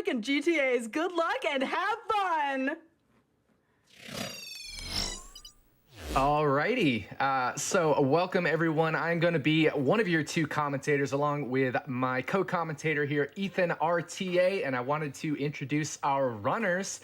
Kosmic and GTA's. Good luck and have fun! Alrighty, so welcome everyone. I'm going to be one of your two commentators along with my co-commentator here, EthanRTA, and I wanted to introduce our runners.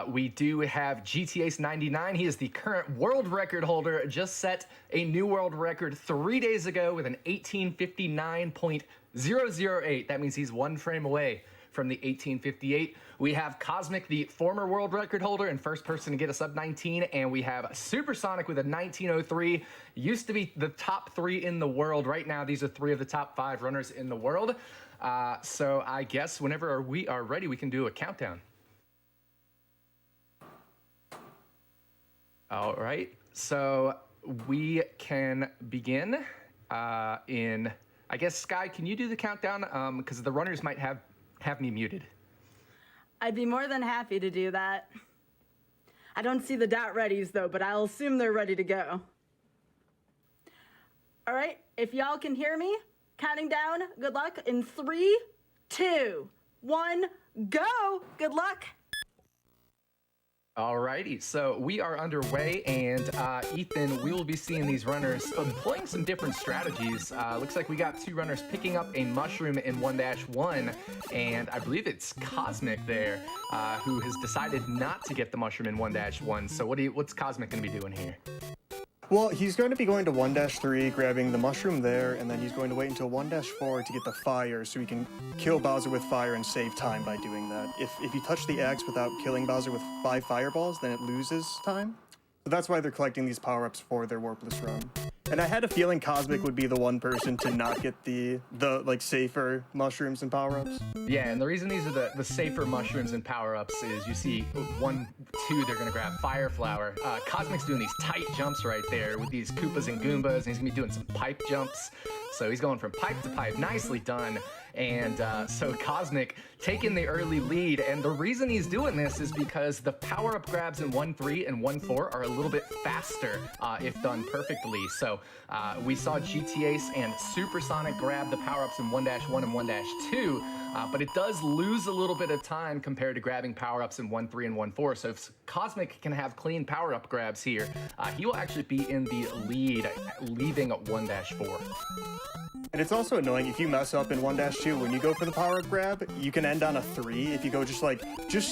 We do have GTAce99. He is the current world record holder, just set a new world record 3 days ago with an 1859.008. That means he's one frame away from the 1858. We have Kosmic, the former world record holder and first person to get a sub 19, and we have SuperSonic with a 1903. Used to be the top 3 in the world. Right now, these are 3 of the top 5 runners in the world. So I guess whenever we are ready, we can do a countdown. All right, so we can begin in, I guess, Sky, can you do the countdown? Because the runners might have me muted. I'd be more than happy to do that. I don't see the dot readies though, but I'll assume they're ready to go. All right, if y'all can hear me, counting down, good luck, in 3, 2, 1, go! Good luck! Alrighty, so we are underway, and Ethan, we will be seeing these runners employing some different strategies. Looks like we got 2 runners picking up a mushroom in 1-1, and I believe it's Kosmic there who has decided not to get the mushroom in 1-1. So what's Kosmic going to be doing here? Well, he's going to be going to 1-3, grabbing the mushroom there, and then he's going to wait until 1-4 to get the fire so he can kill Bowser with fire and save time by doing that. If you touch the axe without killing Bowser with 5 fireballs, then it loses time. So that's why they're collecting these power-ups for their warpless run. And I had a feeling Kosmic would be the one person to not get the like safer mushrooms and power-ups. Yeah, and the reason these are the safer mushrooms and power-ups is you see 1, 2, they're gonna grab Fire Flower. Kosmic's doing these tight jumps right there with these Koopas and Goombas, and he's gonna be doing some pipe jumps. So he's going from pipe to pipe, nicely done. And so Kosmic taking the early lead, and the reason he's doing this is because the power-up grabs in 1-3 and 1-4 are a little bit faster if done perfectly. So we saw GTAce and SuperSonic grab the power-ups in 1-1 and 1-2, but it does lose a little bit of time compared to grabbing power-ups in 1-3 and 1-4. So if Kosmic can have clean power-up grabs here, he will actually be in the lead, leaving 1-4. And it's also annoying if you mess up in 1-2, when you go for the power-up grab, you can end on a 3 if you go just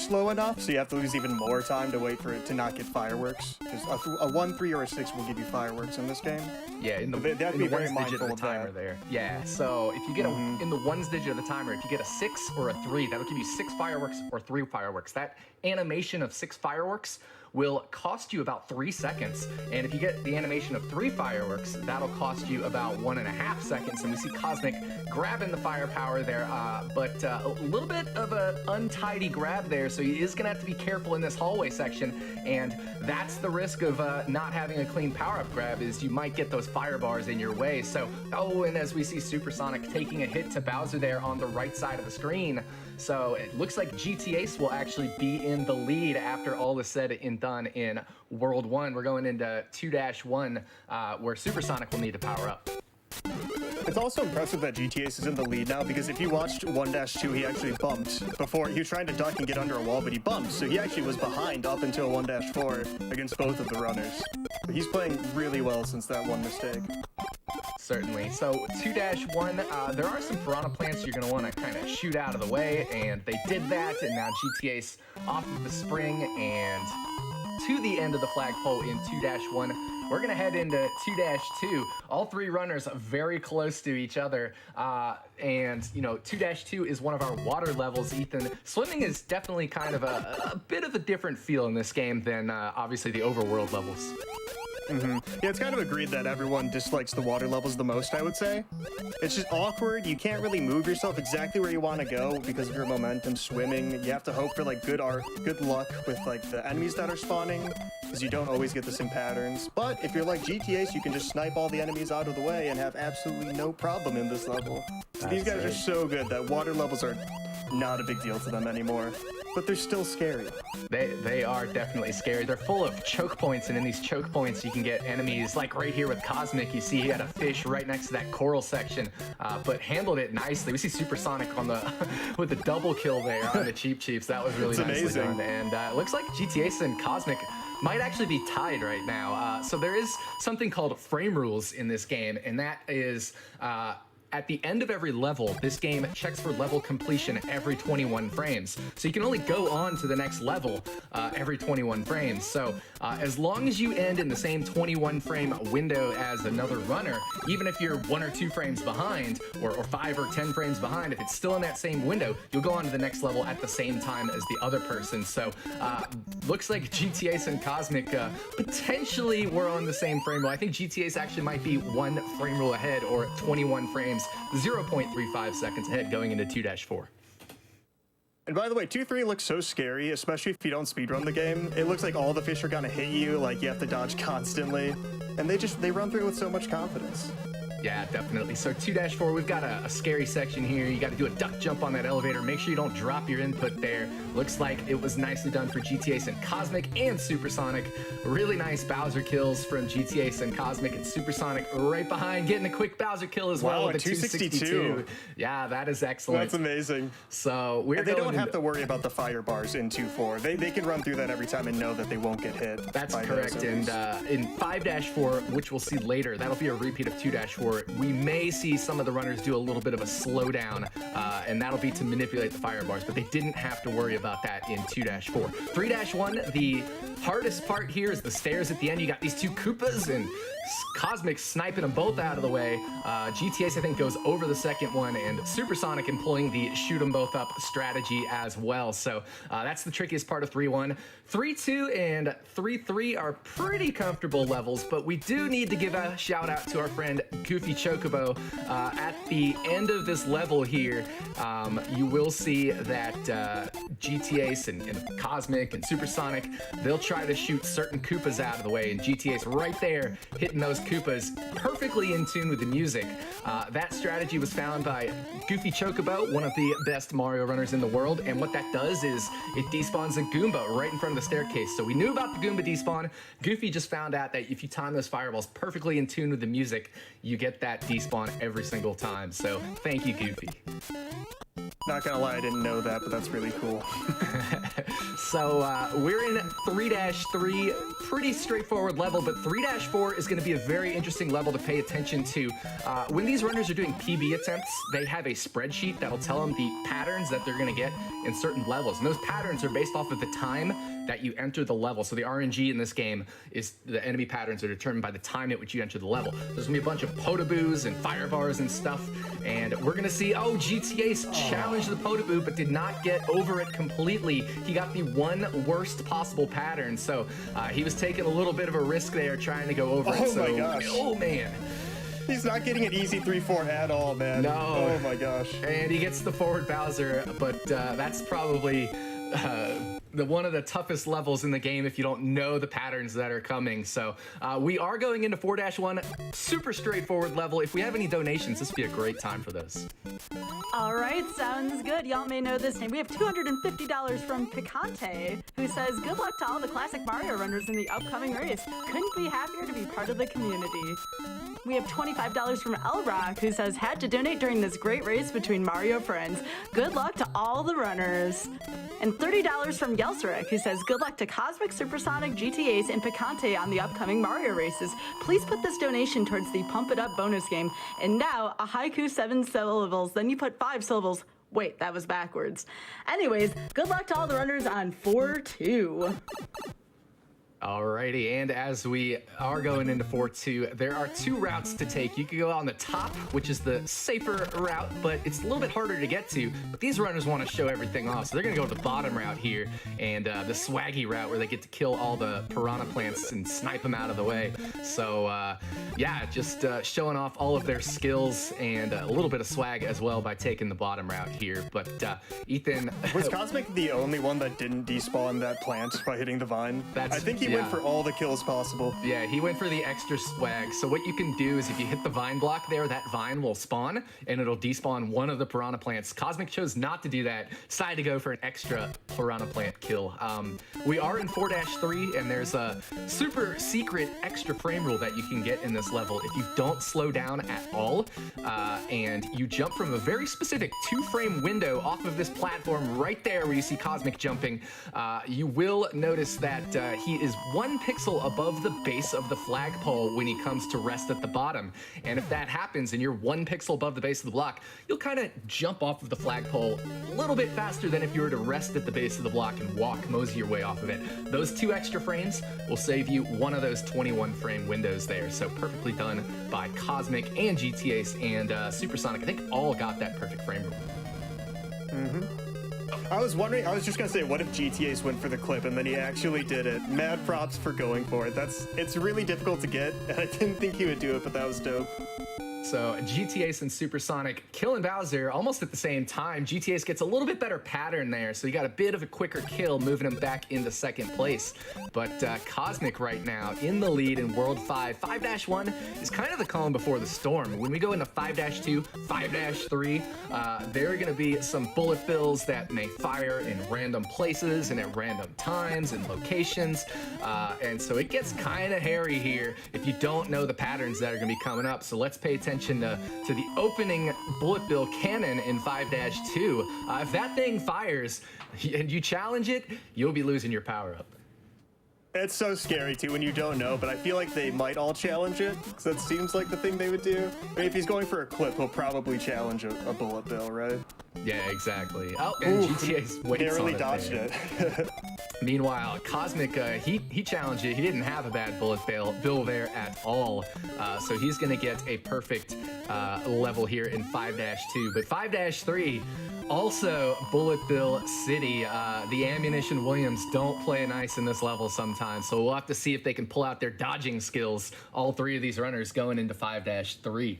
slow enough, so you have to lose even more time to wait for it to not get fireworks. Because a 1, 3, or a 6 will give you fireworks in this game. Yeah, in the ones digit of the timer there. Yeah, so if you get in the ones digit of the timer, if you get a 6 or a 3, that'll give you 6 fireworks or 3 fireworks. That animation of 6 fireworks will cost you about 3 seconds, and if you get the animation of 3 fireworks, that'll cost you about 1.5 seconds. And we see Kosmic grabbing the firepower there, but a little bit of an untidy grab there, so he is gonna have to be careful in this hallway section, and that's the risk of not having a clean power-up grab, is you might get those fire bars in your way. So, and as we see SuperSonic taking a hit to Bowser there on the right side of the screen, so it looks like GTAce will actually be in the lead after all is said and done in World 1. We're going into 2-1, where SuperSonic will need to power up. It's also impressive that GTAce is in the lead now, because if you watched 1-2, he actually bumped before. He was trying to duck and get under a wall, but he bumped, so he actually was behind up until 1-4 against both of the runners. But he's playing really well since that one mistake. Certainly. So 2-1, there are some piranha plants you're going to want to kind of shoot out of the way, and they did that, and now GTAce off of the spring and to the end of the flagpole in 2-1. We're going to head into 2-2. All 3 runners very close to each other. And, 2-2 is one of our water levels, Ethan. Swimming is definitely kind of a bit of a different feel in this game than, obviously, the overworld levels. Yeah, it's kind of agreed that everyone dislikes the water levels the most, I would say. It's just awkward. You can't really move yourself exactly where you want to go because of your momentum swimming. You have to hope for good luck with the enemies that are spawning, because you don't always get the same patterns. But if you're like GTAce, you can just snipe all the enemies out of the way and have absolutely no problem in this level. So these guys are so good that water levels are not a big deal to them anymore. But they're still scary. They are definitely scary. They're full of choke points, and in these choke points, you can get enemies like right here with Kosmic. You see he had a fish right next to that coral section, but handled it nicely. We see SuperSonic on the with the double kill there on the Cheap Cheeps. That was really nicely done. And it looks like GTAce and Kosmic might actually be tied right now. So there is something called frame rules in this game, and that is at the end of every level, this game checks for level completion every 21 frames. So you can only go on to the next level every 21 frames. So as long as you end in the same 21 frame window as another runner, even if you're 1 or 2 frames behind, or 5 or 10 frames behind, if it's still in that same window, you'll go on to the next level at the same time as the other person. So looks like GTAce and Kosmic potentially were on the same frame rule. I think GTAce actually might be 1 frame rule ahead, or 21 frames, 0.35 seconds ahead going into 2-4. And by the way, 2-3 looks so scary, especially if you don't speedrun the game. It looks like all the fish are gonna hit you, like you have to dodge constantly. And they run through it with so much confidence. Yeah, definitely. So 2-4, we've got a scary section here. You got to do a duck jump on that elevator. Make sure you don't drop your input there. Looks like it was nicely done for GTAce and Kosmic and SuperSonic. Really nice Bowser kills from GTAce and Kosmic, and SuperSonic right behind, getting a quick Bowser kill as well with a 262. Yeah, that is excellent. That's amazing. So they don't have to worry about the fire bars in 2-4. They can run through that every time and know that they won't get hit. That's correct. And in 5-4, which we'll see later, that'll be a repeat of 2-4. We may see some of the runners do a little bit of a slowdown, and that'll be to manipulate the fire bars, but they didn't have to worry about that in 2-4. 3-1, the hardest part here is the stairs at the end. You got these 2 Koopas, and Kosmic sniping them both out of the way. GTAce, I think, goes over the second one, and SuperSonic employing the shoot them both up strategy as well. So that's the trickiest part of 3-1. 3-2 and 3-3 are pretty comfortable levels, but we do need to give a shout out to our friend Goofy Chocobo. At the end of this level here, you will see that GTAce and Kosmic and SuperSonic, they'll try to shoot certain Koopas out of the way, and GTAce right there hitting those Koopas perfectly in tune with the music. That strategy was found by Goofy Chocobo, one of the best Mario runners in the world, and what that does is it despawns a Goomba right in front of the staircase. So we knew about the Goomba despawn. Goofy just found out that if you time those fireballs perfectly in tune with the music, you get that despawn every single time. So thank you, Goofy. Not gonna lie, I didn't know that, but that's really cool. So we're in 3-3, pretty straightforward level, but 3-4 is going to be a very interesting level to pay attention to. When these runners are doing PB attempts, they have a spreadsheet that'll tell them the patterns that they're going to get in certain levels, and those patterns are based off of the time that you enter the level. So the RNG in this game is the enemy patterns are determined by the time at which you enter the level. There's gonna be a bunch of Potaboos and fire bars and stuff, and we're gonna see, GTAce challenged the Potaboo but did not get over it completely. He got the one worst possible pattern, so he was taking a little bit of a risk there trying to go over it. Oh my gosh. Oh man. He's not getting an easy 3-4 at all, man. No. Oh my gosh. And he gets the forward Bowser, but that's probably one of the toughest levels in the game if you don't know the patterns that are coming. So we are going into 4-1, super straightforward level. If we have any donations, this would be a great time for those. All right, sounds good. Y'all may know this name. We have $250 from Tecate, who says, good luck to all the classic Mario runners in the upcoming race. Couldn't be happier to be part of the community. We have $25 from Elrock, who says, had to donate during this great race between Mario friends. Good luck to all the runners. And $30 from Yelsarek, who says, good luck to Kosmic, SuperSonic, GTAce, and Picante on the upcoming Mario races. Please put this donation towards the Pump It Up bonus game. And now, a haiku 7 syllables, then you put 5 syllables. Wait, that was backwards. Anyways, good luck to all the runners on 4-2. Alrighty, and as we are going into 4-2, there are 2 routes to take. You could go on the top, which is the safer route, but it's a little bit harder to get to. But these runners want to show everything off, so they're going to go to the bottom route here, and the swaggy route where they get to kill all the piranha plants and snipe them out of the way. So, yeah, just showing off all of their skills and a little bit of swag as well by taking the bottom route here. But, Ethan... Was Kosmic the only one that didn't despawn that plant by hitting the vine? I think he he went for all the kills possible. Yeah, he went for the extra swag. So what you can do is if you hit the vine block there, that vine will spawn and it'll despawn one of the piranha plants. Kosmic chose not to do that, decided to go for an extra piranha plant kill. We are in 4-3 and there's a super secret extra frame rule that you can get in this level. If you don't slow down at all and you jump from a very specific 2-frame window off of this platform right there where you see Kosmic jumping, you will notice that he is 1 pixel above the base of the flagpole when he comes to rest at the bottom. And if that happens and you're 1 pixel above the base of the block, you'll kind of jump off of the flagpole a little bit faster than if you were to rest at the base of the block and walk, mosey your way off of it. Those 2 extra frames will save you one of those 21 frame windows there. So perfectly done by Kosmic and GTAce and SuperSonic. I think all got that perfect frame rule. I was wondering, I was just gonna say, what if GTAce went for the clip and then he actually did it? Mad props for going for it. It's really difficult to get, and I didn't think he would do it, but that was dope. So GTAce and SuperSonic killing Bowser almost at the same time. GTAce gets a little bit better pattern there, so you got a bit of a quicker kill, moving him back into 2nd place. But Kosmic right now in the lead in World 5. 5-1 is kind of the calm before the storm. When we go into 5-2, 5-3, there are going to be some bullet bills that may fire in random places and at random times and locations. And so it gets kind of hairy here if you don't know the patterns that are going to be coming up. So let's pay attention to the opening bullet bill cannon in 5-2. If that thing fires and you challenge it, you'll be losing your power up. It's so scary too when you don't know, but I feel like they might all challenge it, because that seems like the thing they would do. I mean, if he's going for a clip, he'll probably challenge a bullet bill, right? Yeah, exactly. Oh, and GTA's waits narrowly on it dodged there. it. Meanwhile, Kosmic, he challenged it. He didn't have a bad bullet bill there at all. So he's going to get a perfect level here in 5-2. But 5-3, also Bullet Bill City. The Ammunition Williams don't play nice in this level sometimes. So we'll have to see if they can pull out their dodging skills. All 3 of these runners going into 5-3.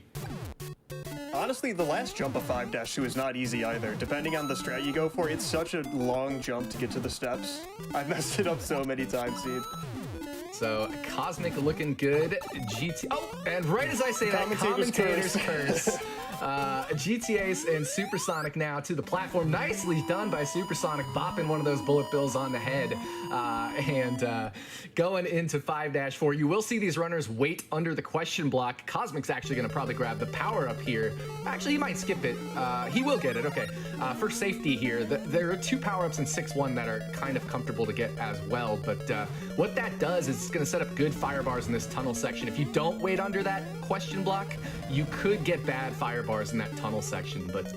Honestly, the last jump of 5-2 is not easy either. Depending on the strat you go for, it's such a long jump to get to the steps. I've messed it up so many times, dude. So Kosmic looking good. Oh, and right as I say that, commentator's curse. GTAce and SuperSonic now to the platform. Nicely done by SuperSonic, bopping one of those bullet bills on the head. And going into 5-4, you will see these runners wait under the question block. Kosmic's actually going to probably grab the power up here. Actually, he might skip it. He will get it. Okay. For safety here, there are 2 power-ups in 6-1 that are kind of comfortable to get as well. But what that does is it's going to set up good fire bars in this tunnel section. If you don't wait under that question block, you could get bad fire bars in that tunnel section. But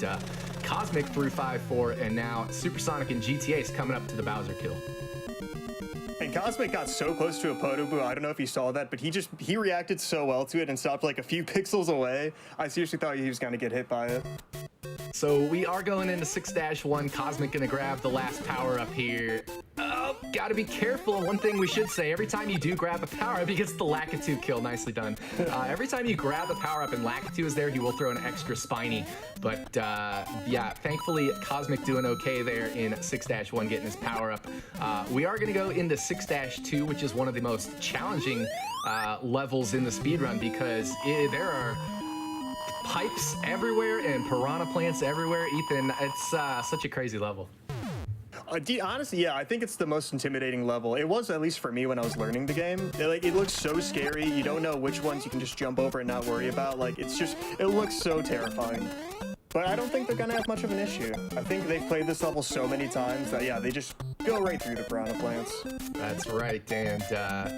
Kosmic through 5-4, and now SuperSonic and GTAce coming up to the Bowser kill. And Kosmic got so close to a Podoboo, I don't know if you saw that, but he reacted so well to it and stopped like a few pixels away. I seriously thought he was going to get hit by it. So we are going into 6-1. Kosmic gonna grab the last power up here. Oh, gotta be careful. One thing we should say, every time you do grab a power up, he gets the Lakitu kill. Nicely done. Every time you grab a power up and Lakitu is there, he will throw an extra spiny. But yeah, thankfully Kosmic doing okay there in 6-1, getting his power up. We are gonna go into 6-2, which is one of the most challenging levels in the speedrun because there are pipes everywhere and piranha plants everywhere. Ethan, it's such a crazy level. Honestly, yeah, I think it's the most intimidating level. It was, at least for me, when I was learning the game. It looks so scary. You don't know which ones you can just jump over and not worry about. Like, it looks so terrifying. But I don't think they're gonna have much of an issue. I think they've played this level so many times that, yeah, they just go right through the piranha plants. That's right, and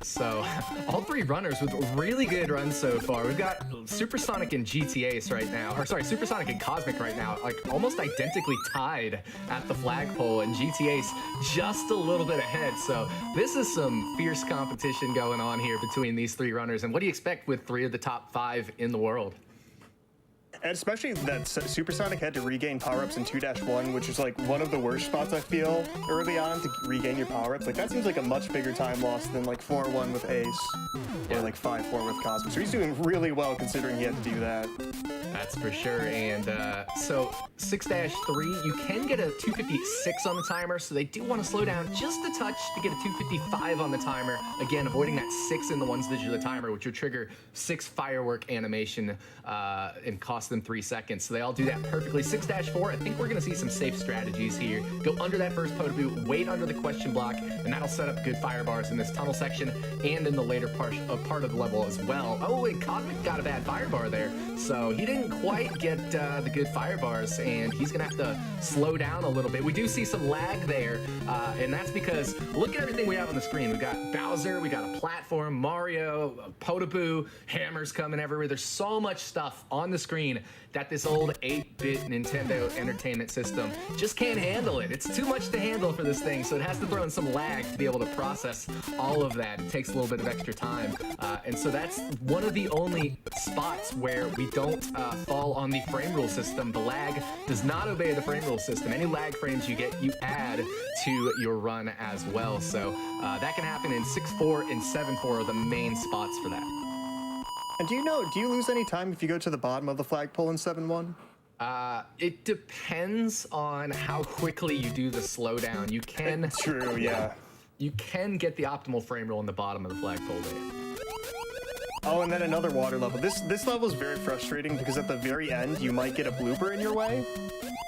so all 3 runners with really good runs so far. We've got SuperSonic and GTAce right now, or sorry, SuperSonic and Kosmic right now, like almost identically tied at the flagpole, and GTAce just a little bit ahead. So this is some fierce competition going on here between these 3 runners. And what do you expect with 3 of the top 5 in the world? And especially that Supersonic had to regain power-ups in 2-1, which is like one of the worst spots I feel early on to regain your power-ups. Like that seems like a much bigger time loss than like 4-1 with Ace or like 5-4 with Cosmic. So he's doing really well considering he had to do that. That's for sure. And so 6-3, you can get a 256 on the timer, so they do want to slow down just a touch to get a 255 on the timer. Again, avoiding that 6 in the ones digit of the timer, which would trigger 6 firework animation and cost them 3 seconds. So they all do that perfectly. 6-4, I think we're going to see some safe strategies here. Go under that first Potaboo, wait under the question block, and that'll set up good fire bars in this tunnel section and in the later part of the level as well. Oh, and Kosmic got a bad fire bar there, so he didn't quite get the good fire bars, and he's gonna have to slow down a little bit. We do see some lag there, and that's because look at everything we have on the screen. We've got Bowser, we got a platform, Mario, Potaboo, hammers coming everywhere. There's so much stuff on the screen that this old 8-bit Nintendo Entertainment System just can't handle it. It's too much to handle for this thing, so it has to throw in some lag to be able to process all of that. It takes a little bit of extra time, and so that's one of the only spots where we don't fall on the frame rule system. The lag does not obey the frame rule system. Any lag frames you get, you add to your run as well. So that can happen in 6-4 and 7-4 are the main spots for that. And do you lose any time if you go to the bottom of the flagpole in 7-1? It depends on how quickly you do the slowdown. You can... True, yeah. You can get the optimal frame roll in the bottom of the flagpole there. Oh, and then another water level. This level is very frustrating because at the very end, you might get a blooper in your way,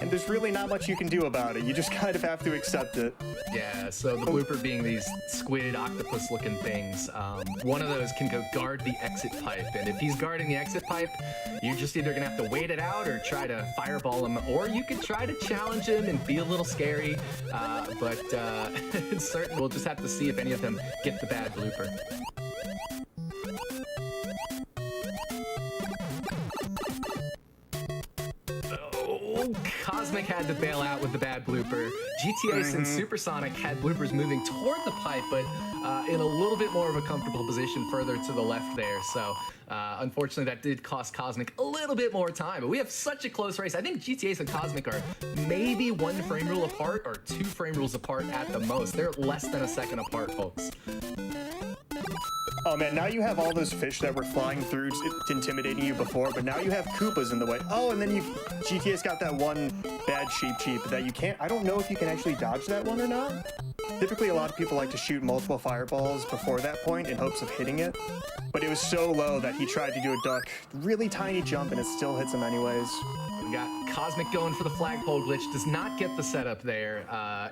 and there's really not much you can do about it. You just kind of have to accept it. Yeah, so the blooper being these squid, octopus-looking things, one of those can go guard the exit pipe, and if he's guarding the exit pipe, you're just either gonna have to wait it out or try to fireball him, or you could try to challenge him and be a little scary, but it's certain we'll just have to see if any of them get the bad blooper. Kosmic had to bail out with the bad blooper. GTAce and SuperSonic had bloopers moving toward the pipe, but in a little bit more of a comfortable position further to the left there. So unfortunately, that did cost Kosmic a little bit more time. But we have such a close race. I think GTAce and Kosmic are maybe 1 frame rule apart or 2 frame rules apart at the most. They're less than a second apart, folks. Oh man, now you have all those fish that were flying through intimidating you before, but now you have Koopas in the way. Oh, and then GTA's got that one bad sheep that you can't, I don't know if you can actually dodge that one or not. Typically a lot of people like to shoot multiple fireballs before that point in hopes of hitting it, but it was so low that he tried to do a duck, really tiny jump, and it still hits him anyways. We got Kosmic going for the flagpole glitch, does not get the setup there.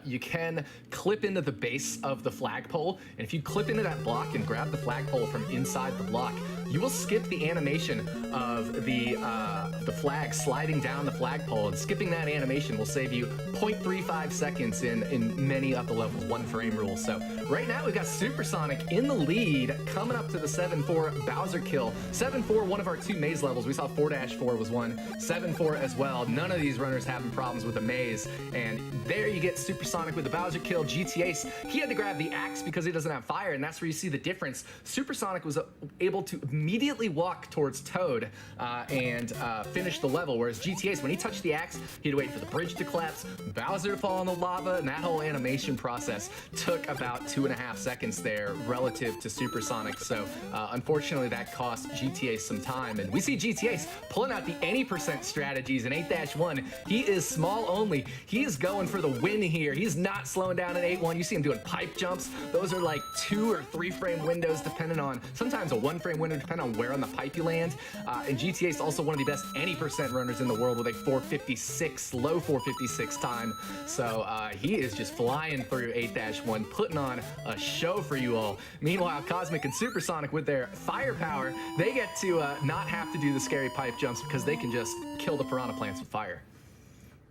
You can clip into the base of the flagpole, and if you clip into that block and grab the flagpole from inside the block, you will skip the animation of the flag sliding down the flagpole, and skipping that animation will save you 0.35 seconds in many of the levels 1 frame rule. So right now we've got Supersonic in the lead, coming up to the 7-4 Bowser kill. 7-4, one of our 2 maze levels. We saw 4-4 was one, 7-4 as well. None of these runners having problems with the maze, and there you get Supersonic with the Bowser kill. GTAce, he had to grab the axe because he doesn't have fire, and that's where you see the difference. Supersonic was able to immediately walk towards Toad and finish the level, whereas GTAce, when he touched the axe, he had to wait for the bridge to collapse, Bowser to fall in the lava, and that whole animation process took about 2.5 seconds there relative to Supersonic. So unfortunately that cost GTAce some time, and we see GTAce pulling out the any percent strategies in 8-1. He is small only. He is going for the win here. He's not slowing down in 8-1. You see him doing pipe jumps. Those are like 2 or 3 frame windows depending on, sometimes a 1 frame window depending on where on the pipe you land. And GTA is also one of the best any percent runners in the world with a 456, low 456 time. So he is just flying through 8-1, putting on a show for you all. Meanwhile, Kosmic and Supersonic with their firepower, they get to not have to do the scary pipe jumps because they can just kill the piranha plants with fire.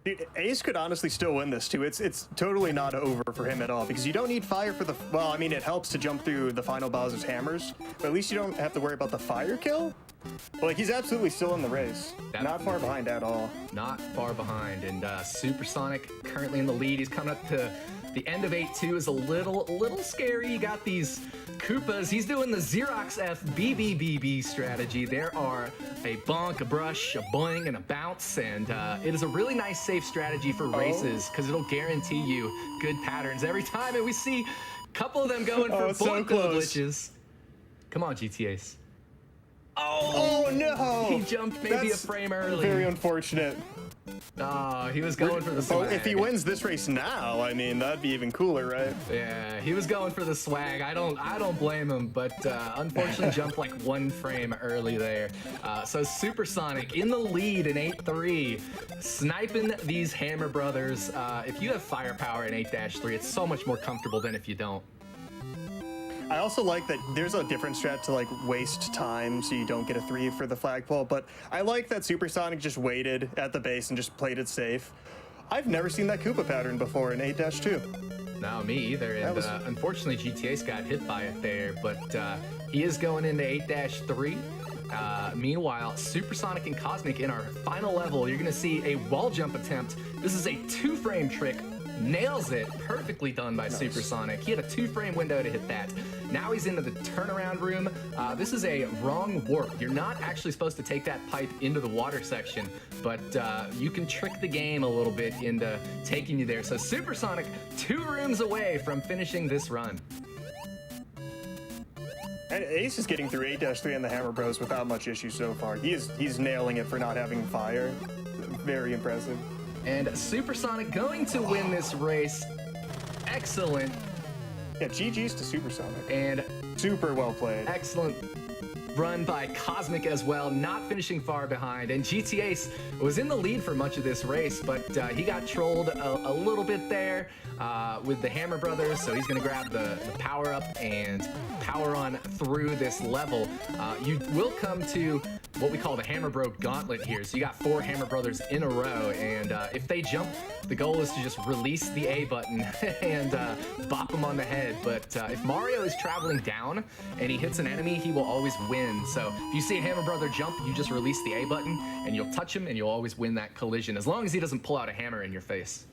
Dude, Ace could honestly still win this too. It's totally not over for him at all because you don't need fire for the, well, I mean, it helps to jump through the final Bowser's hammers, but at least you don't have to worry about the fire kill. But like, he's absolutely still in the race. Definitely. Not far behind at all. Not far behind, and Supersonic currently in the lead. He's coming up to The end of 8-2 is a little scary. You got these Koopas. He's doing the Xerox F BBBB strategy. There are a bonk, a brush, a boing, and a bounce, and it is a really nice safe strategy for races because it'll guarantee you good patterns every time. And we see a couple of them going for bullet bill glitches. Come on, GTAce. Oh no! He jumped maybe a frame early. Very unfortunate. Oh, he was going for the swag. If he wins this race now, I mean, that'd be even cooler, right? Yeah, he was going for the swag. I don't blame him, but unfortunately jumped like 1 frame early there. So SuperSonic in the lead in 8-3, sniping these Hammer brothers. If you have firepower in 8-3, it's so much more comfortable than if you don't. I also like that there's a different strat to like waste time so you don't get a 3 for the flagpole, but I like that SuperSonic just waited at the base and just played it safe. I've never seen that Koopa pattern before in 8-2. No, me either, and unfortunately GTAce got hit by it there, but he is going into 8-3. Meanwhile, SuperSonic and Kosmic in our final level, you're gonna see a wall jump attempt. This is a 2-frame trick. Nails it. Perfectly done by SuperSonic. He had a 2-frame window to hit that. Now he's into the turnaround room. This is a wrong warp. You're not actually supposed to take that pipe into the water section, but you can trick the game a little bit into taking you there. So SuperSonic 2 rooms away from finishing this run. And Ace is getting through 8-3 on the Hammer Bros without much issue so far. He's nailing it for not having fire. Very impressive. And SuperSonic going to win this race. Excellent. Yeah, GG's to SuperSonic. And super well played. Excellent run by Kosmic as well, not finishing far behind. And GTAce was in the lead for much of this race, but he got trolled a little bit there with the Hammer Brothers, so he's going to grab the power up and power on through this level. You will come to what we call the Hammer Bro Gauntlet here. So you got 4 Hammer Brothers in a row, and if they jump, the goal is to just release the A button and bop them on the head. But if Mario is traveling down and he hits an enemy, he will always win. So if you see a Hammer Brother jump, you just release the A button and you'll touch him and you'll always win that collision, as long as he doesn't pull out a hammer in your face.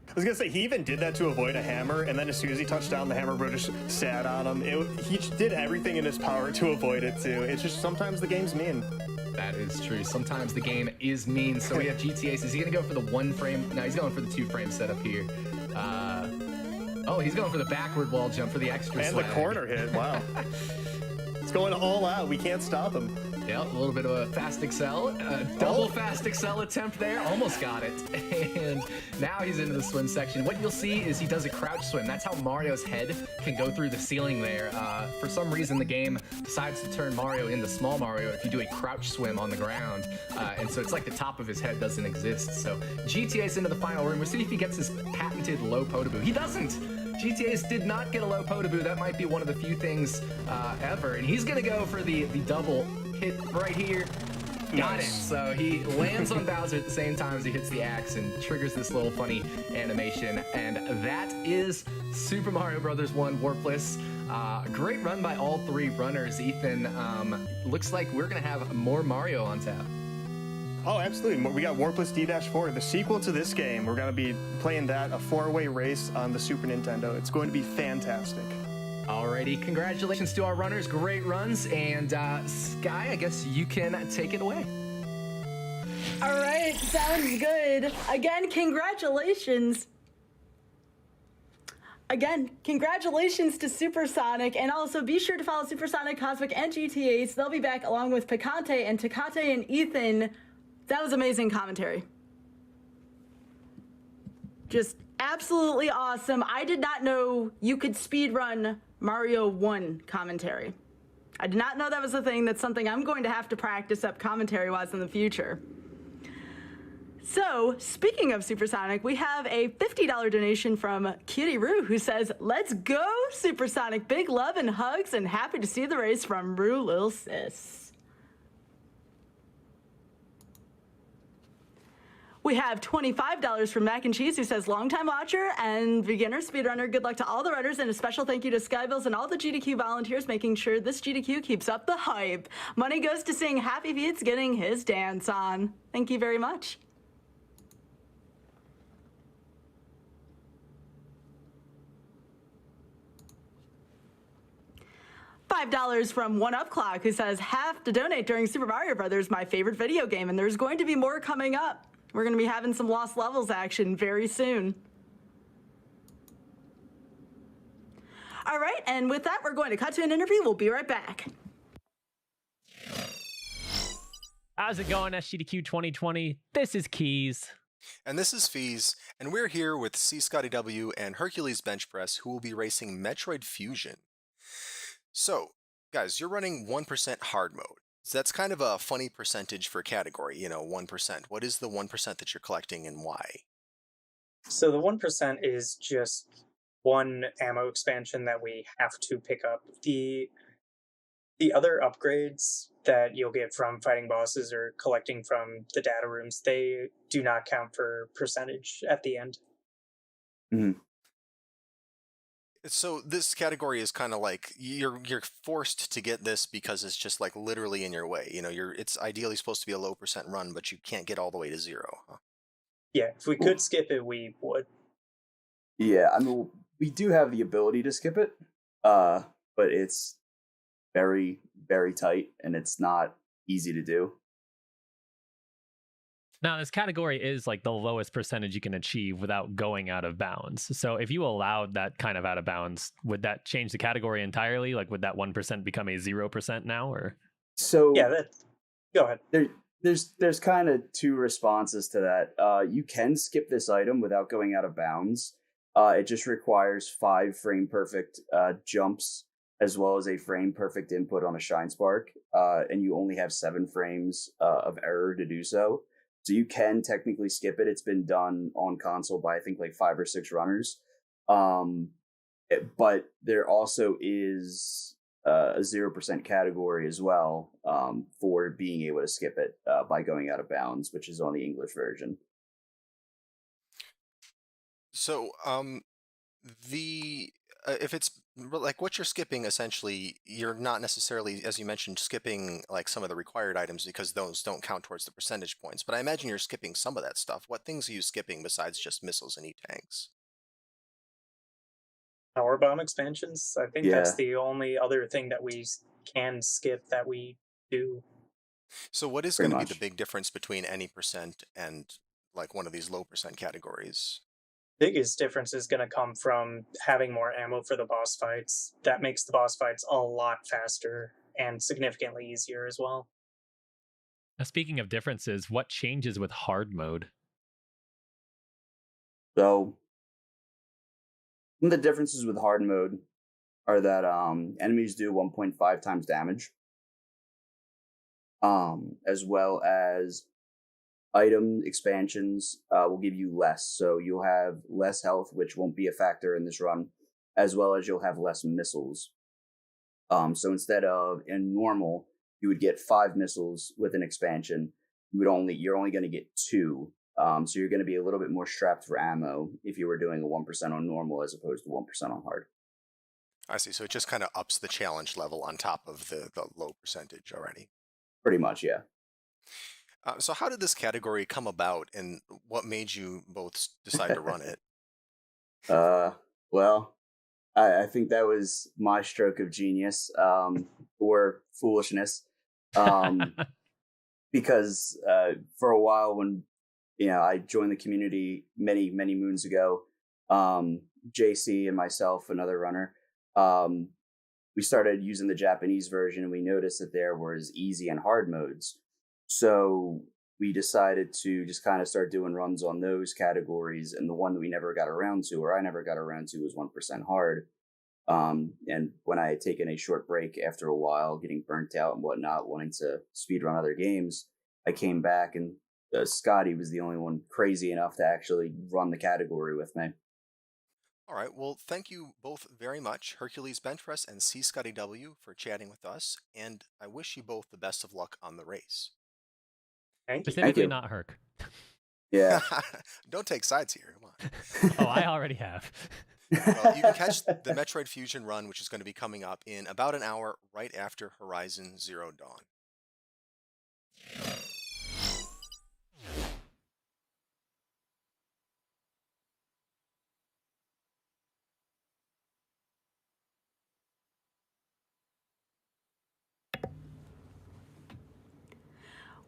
I was gonna say, he even did that to avoid a hammer, and then as soon as he touched down, the Hammer Bro just sat on him. He did everything in his power to avoid it too. It's just sometimes the game's mean. That is true. Sometimes the game is mean. So we have GTAce. Is he gonna go for the 1 frame? No, he's going for the 2-frame setup here. Oh, he's going for the backward wall jump for the extra and swag. The corner hit. Wow. It's going all out. We can't stop him. Yeah, a little bit of a fast excel, double fast excel attempt there, almost got it. And now he's into the swim section. What you'll see is he does a crouch swim. That's how Mario's head can go through the ceiling there. For some reason, the game decides to turn Mario into small Mario if you do a crouch swim on the ground. And so it's like the top of his head doesn't exist. So GTA's into the final room. We'll see if he gets his patented low potaboo. He doesn't. GTAce did not get a low potaboo. That might be one of the few things ever. And he's going to go for the double hit right here. Got it. So he lands on Bowser at the same time as he hits the axe and triggers this little funny animation. And that is Super Mario Bros. 1 Warpless. Great run by all 3 runners. Ethan, looks like we're going to have more Mario on tap. Oh, absolutely. We got Warpless D-4, the sequel to this game. We're going to be playing that, a 4-way race on the Super Nintendo. It's going to be fantastic. Alrighty, congratulations to our runners. Great runs. And Sky, I guess you can take it away. All right, sounds good. Again, congratulations. Again, congratulations to SuperSonic, and also be sure to follow SuperSonic, Kosmic, and GTAce. They'll be back along with Picante and Tecate and Ethan. That was amazing commentary. Just absolutely awesome. I did not know you could speedrun Mario 1 commentary. I did not know that was a thing. That's something I'm going to have to practice up commentary-wise in the future. So, speaking of SuperSonic, we have a $50 donation from Cutie Roo, who says, "Let's go, SuperSonic. Big love and hugs, and happy to see the race from Roo Lil Sis." We have $25 from Mac and Cheese, who says, "Longtime watcher and beginner speedrunner. Good luck to all the runners, and a special thank you to Skybilz and all the GTQ volunteers making sure this GTQ keeps up the hype. Money goes to seeing Happy Feet's getting his dance on." Thank you very much. $5 from One Up Clock, who says, have to donate during Super Mario Brothers, my favorite video game, and there's going to be more coming up. We're going to be having some Lost Levels action very soon. All right, and with that, we're going to cut to an interview. We'll be right back. How's it going, SGDQ 2020? This is Keiz. And this is Feas, and we're here with CScottyW and HerculesBenchpress, who will be racing Metroid Fusion. So, guys, you're running 1% hard mode. So that's kind of a funny percentage for a category, 1%. What is the 1% that you're collecting and why? So the 1% is just one ammo expansion that we have to pick up. The other upgrades that you'll get from fighting bosses or collecting from the data rooms, they do not count for percentage at the end. Mm-hmm. So this category is kind of like you're forced to get this because it's just like literally in your way. It's ideally supposed to be a low % run, but you can't get all the way to 0. Huh? Yeah, if we could skip it, we would. Yeah, I mean, we do have the ability to skip it, but it's very, very tight, and it's not easy to do. Now, this category is like the lowest percentage you can achieve without going out of bounds. So if you allowed that kind of out of bounds, would that change the category entirely? Like, would that 1% become a 0% now? Or so yeah, go ahead. There's kind of two responses to that. You can skip this item without going out of bounds. It just requires 5 frame perfect jumps, as well as a frame perfect input on a Shine Spark, and you only have 7 frames of error to do so. So you can technically skip it. It's been done on console by I think like 5 or 6 runners. But there also is a 0% category as well for being able to skip it by going out of bounds, which is on the English version. So if it's like what you're skipping, essentially, you're not necessarily, as you mentioned, skipping like some of the required items because those don't count towards the percentage points. But I imagine you're skipping some of that stuff. What things are you skipping besides just missiles and E-tanks? Power bomb expansions. I think that's the only other thing that we can skip that we do. So what is going to be the big difference between any % and like one of these low % categories? Biggest difference is going to come from having more ammo for the boss fights. That makes the boss fights a lot faster and significantly easier as well. now, speaking of differences, what changes with hard mode? So some of the differences with hard mode are that enemies do 1.5 times damage, as well as item expansions will give you less. So you'll have less health, which won't be a factor in this run, as well as you'll have less missiles. So instead of in normal, you would get 5 missiles with an expansion. You're only going to get 2. So you're going to be a little bit more strapped for ammo if you were doing a 1% on normal as opposed to 1% on hard. I see. So it just kind of ups the challenge level on top of the low percentage already. Pretty much, yeah. So how did this category come about, and what made you both decide to run it? Well, I think that was my stroke of genius, or foolishness, because for a while when I joined the community many moons ago, JC and myself, another runner, we started using the Japanese version, and we noticed that there was easy and hard modes. So we decided to just kind of start doing runs on those categories, and the one that we never got around to, or I never got around to, was 1% hard. And when I had taken a short break after a while, getting burnt out and whatnot, wanting to speedrun other games, I came back, and Scotty was the only one crazy enough to actually run the category with me. All right. Well, thank you both very much, HerculesBenchpress and CScottyW, for chatting with us, and I wish you both the best of luck on the race. Thank you. Specifically not Herc. Yeah. Don't take sides here. Come on. Oh, I already have. Well, you can catch the Metroid Fusion run, which is going to be coming up in about an hour right after Horizon Zero Dawn.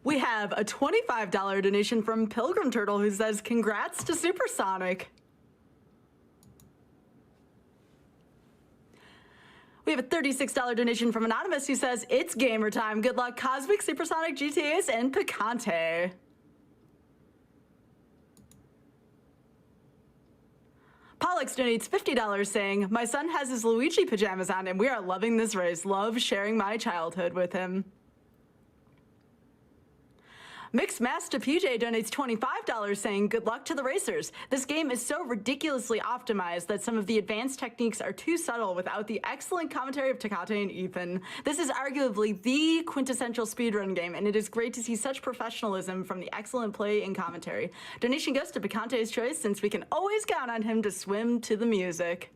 We have a $25 donation from Pilgrim Turtle who says, congrats to Supersonic. We have a $36 donation from Anonymous who says, it's gamer time. Good luck, Kosmic, Supersonic, GTAce, and Tecate. Pollux donates $50 saying, my son has his Luigi pajamas on and we are loving this race. Love sharing my childhood with him. Mixed Master PJ donates $25 saying, good luck to the racers. This game is so ridiculously optimized that some of the advanced techniques are too subtle without the excellent commentary of Tecate and Ethan. This is arguably the quintessential speedrun game, and it is great to see such professionalism from the excellent play and commentary. Donation goes to Picante's choice since we can always count on him to swim to the music.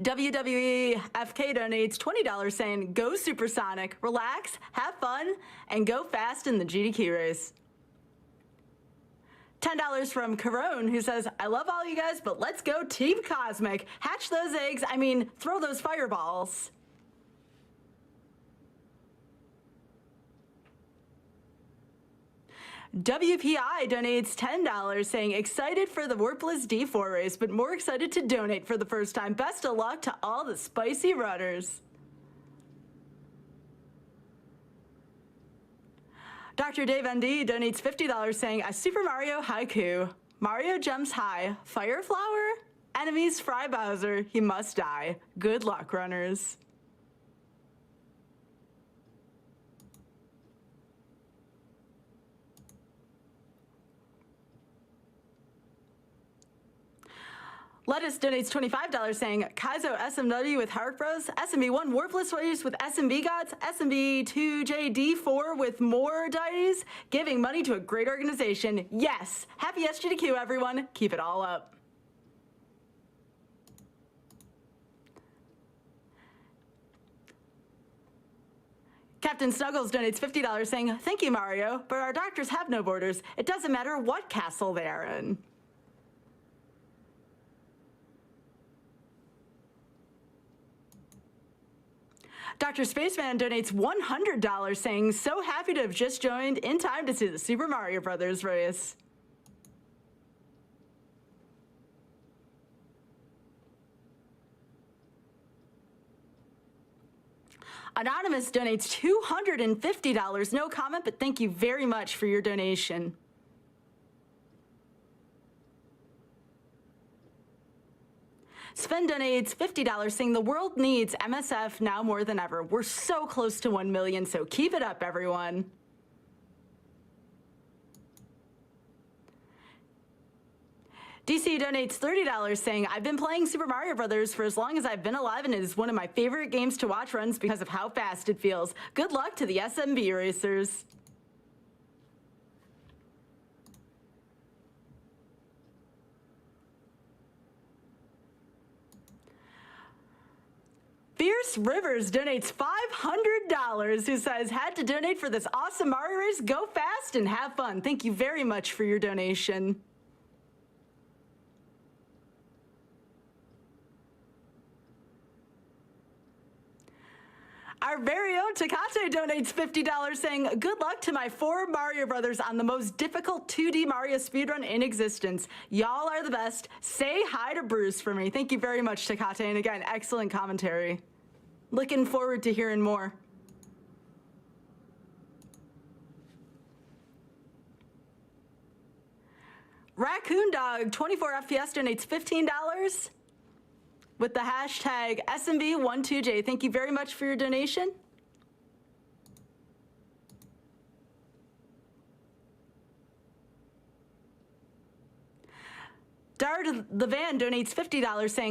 WWE FK donates $20 saying, go Supersonic, relax, have fun, and go fast in the GTK race. $10 from Carone who says, I love all you guys, but let's go Team Kosmic. Hatch those eggs, throw those fireballs. WPI donates $10 saying, excited for the Warpless D4 race, but more excited to donate for the first time. Best of luck to all the spicy runners. Dr. Dave ND donates $50 saying, a Super Mario haiku. Mario jumps high, fire flower, enemies fry Bowser, he must die. Good luck, runners. Lettuce donates $25 saying, Kaizo SMW with Heart Bros, SMB1 Warpless Race with SMB Gods, SMB2JD4 with more deities, giving money to a great organization. Yes! Happy SGDQ, everyone. Keep it all up. Captain Snuggles donates $50 saying, thank you, Mario, but our doctors have no borders. It doesn't matter what castle they are in. Dr. Spaceman donates $100 saying, so happy to have just joined in time to see the Super Mario Brothers race. Anonymous donates $250. No comment, but thank you very much for your donation. Sven donates $50 saying the world needs MSF now more than ever. We're so close to 1 million, so keep it up, everyone. DC donates $30 saying, I've been playing Super Mario Brothers for as long as I've been alive and it is one of my favorite games to watch runs because of how fast it feels. Good luck to the SMB racers. Fierce Rivers donates $500 who says, had to donate for this awesome Mario race. Go fast and have fun. Thank you very much for your donation. Our very own Tecate donates $50 saying, good luck to my 4 Mario Brothers on the most difficult 2D Mario speedrun in existence. Y'all are the best. Say hi to Bruce for me. Thank you very much, Tecate. And again, excellent commentary. Looking forward to hearing more. Raccoon Dog 24 FPS donates $15 with the hashtag SMB12J. Thank you very much for your donation. Dard the Van donates $50 saying,